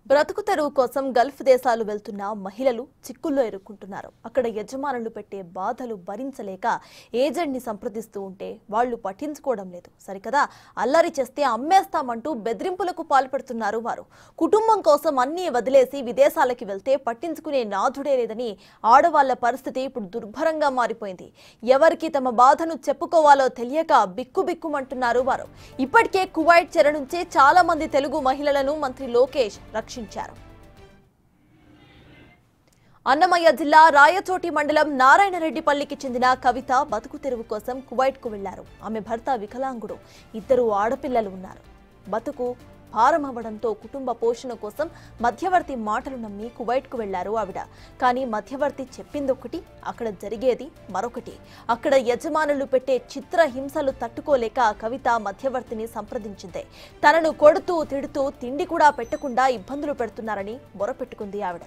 బ్రతుకు తెరువు కోసం గల్ఫ్ దేశాలు వెళ్తున్న మహిళలు చిక్కుల్లో ఇరుక్కుంటున్నారు. అక్కడ యజమానులు పెట్టే బాధలు భరించలేక ఏజెంట్ ని సంప్రదిస్తూ ఉంటే వాళ్ళు పట్టించుకోవడం లేదు. సరికదా అల్లరి చేస్తే అమ్మేస్తామంటూ బెదిరింపులకు పాల్పడుతున్నారు వారు. కుటుంబం కోసం అన్నీ వదిలేసి విదేశాలకు వెళ్తే పట్టించుకునే నాథుడే లేదని ఆడవాళ్ల పరిస్థితి ఇప్పుడు దుర్భరంగా మారిపోయింది. ఎవరికి తమ బాధను చెప్పుకోవాలో తెలియక బిక్కుబిక్కుమంటున్నారు వారు. ఇప్పటికే కువైట్ చెర నుంచి చాలా మంది తెలుగు మహిళలను మంత్రి లోకేష్ రక్షించారు. అన్నమయ్య జిల్లా రాయచోటి మండలం నారాయణరెడ్డిపల్లికి చెందిన కవిత బతుకు తెరువు కోసం కువైట్ కు వెళ్లారు. ఆమె భర్త వికలాంగుడు, 2 ఆడపిల్లలు ఉన్నారు. బతుకు భారం అవ్వడంతో కుటుంబ పోషణ కోసం మధ్యవర్తి మాటలు నమ్మి కువైట్ కు వెళ్లారు ఆవిడ. కానీ మధ్యవర్తి చెప్పిందొకటి, అక్కడ జరిగేది మరొకటి. అక్కడ యజమానులు పెట్టే చిత్ర హింసలు తట్టుకోలేక కవిత మధ్యవర్తిని సంప్రదించింది. తనను కొడుతూ తిడుతూ తిండి కూడా పెట్టకుండా ఇబ్బందులు పెడుతున్నారని మొరపెట్టుకుంది ఆవిడ.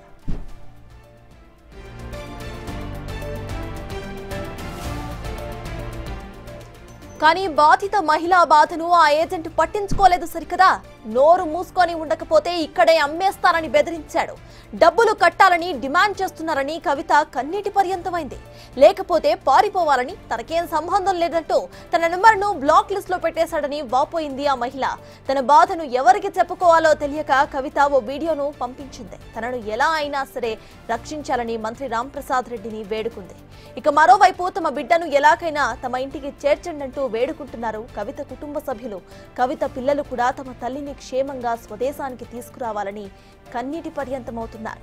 కానీ బాధిత మహిళా బాధను ఆ ఏజెంట్ పట్టించుకోలేదు. సరికదా నోరు మూసుకొని ఉండకపోతే ఇక్కడే అమ్మేస్తానని బెదిరించాడు. డబ్బులు కట్టాలని డిమాండ్ చేస్తున్నారని కవిత కన్నీటి పర్యంతమైంది. లేకపోతే పారిపోవాలని, తనకేం సంబంధం లేదంటూ తన నెంబర్ను బ్లాక్ లిస్ట్ లో పెట్టేశాడని వాపోయింది ఆ మహిళ. తన బాధను ఎవరికి చెప్పుకోవాలో తెలియక కవిత ఓ వీడియోను పంపించింది. తనను ఎలా అయినా సరే రక్షించాలని మంత్రి రాంప్రసాద్ రెడ్డిని వేడుకుంది. ఇక మరోవైపు తమ బిడ్డను ఎలాగైనా తమ ఇంటికి చేర్చండంటూ వేడుకుంటున్నారు కవిత కుటుంబ సభ్యులు. కవిత పిల్లలు కూడా తమ తల్లిని క్షేమంగా స్వదేశానికి తీసుకురావాలని కన్నీటి పర్యంతమవుతున్నారు.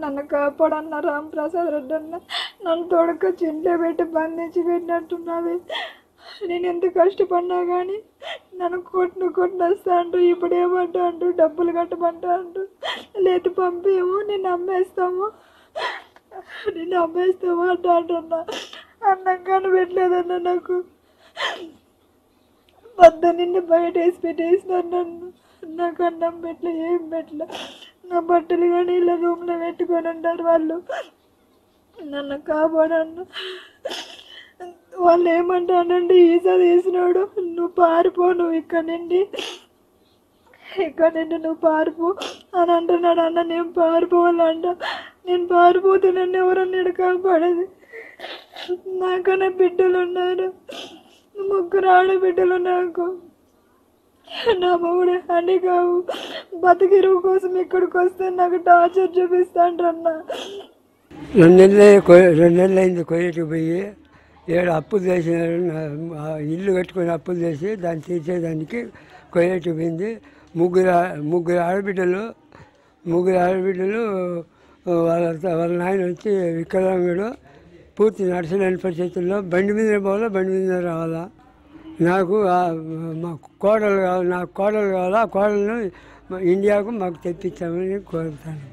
నన్ను కాపాడన్న రాంప్రసాద్ రెడ్డి అన్న, నన్ను తోడుకొచ్చి ఇంట్లో పెట్టి బంధించి పెట్టినట్టున్నది. నేను ఎంత కష్టపడినా కానీ నన్ను కొట్టినొస్తా అంటూ, ఇప్పుడు ఏమంటా అంటూ, డబ్బులు కట్టమంటా అంటూ, లేదు పంపేమో నిన్ను అమ్మేస్తాము అంటూ అంటున్నా. అన్నం కానీ పెట్టలేదన్న, నాకు వద్ద నిన్ను బయట వేసి పెట్టేసినారు. నన్ను నాకు అన్నం పెట్టలే, ఏం పెట్టలే. నా బట్టలు కానీ ఇలా రూమ్లో పెట్టుకొని ఉంటారు వాళ్ళు. నన్ను కాపాడన్న. వాళ్ళు ఏమంటానండి, ఈసా తీసినాడు, నువ్వు పారిపో, నువ్వు ఇక్కడ నుండి నువ్వు పారిపో అని అంటున్నాడు. అన్న నేను పారిపోవాలంట. నేను పారిపోతే నన్ను ఎవరన్నా కాపాడేది. నాకన్నా బిడ్డలు ఉన్నారు, 3 ఆడబిడ్డలు. నాకు నా మొగుడు అని కావు, బతికిరువు కోసం ఇక్కడికి వస్తే నాకు టార్చర్ చూపిస్తాండ్రన్న. 2 నెలలు అయింది కొయ్యటికి పోయి. 7 అప్పులు చేసినారు, ఇల్లు కట్టుకొని అప్పులు చేసి దాన్ని తీర్చేదానికి కొయ్యటికి పోయింది. 3 ఆడబిడ్డలు వాళ్ళ నాయన వచ్చి వికలాంగుడు, పూర్తి నడచలేని పరిస్థితుల్లో బండి మీద పోవాలా, బండి మీద రావాలా. నాకు మా కోడలు కావాలి, నాకు కోడలు కావాలా. ఆ కోడలను ఇండియాకు మాకు తెప్పించామని కోరుతాను.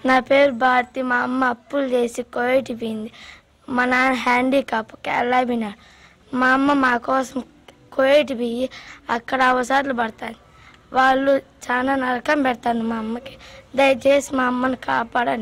నా పేరు భారతి. మా అమ్మ అప్పులు చేసి కోవిడ్ పోయింది. మా నాన్న హ్యాండీకాప్ కేరళ పోయినాడు. మా అమ్మ మా కోసం కోవిడ్ పోయి అక్కడ అవసరాలు పడతాను. వాళ్ళు చాలా నరకం పెడతాను మా అమ్మకి. దయచేసి మా అమ్మని కాపాడండి.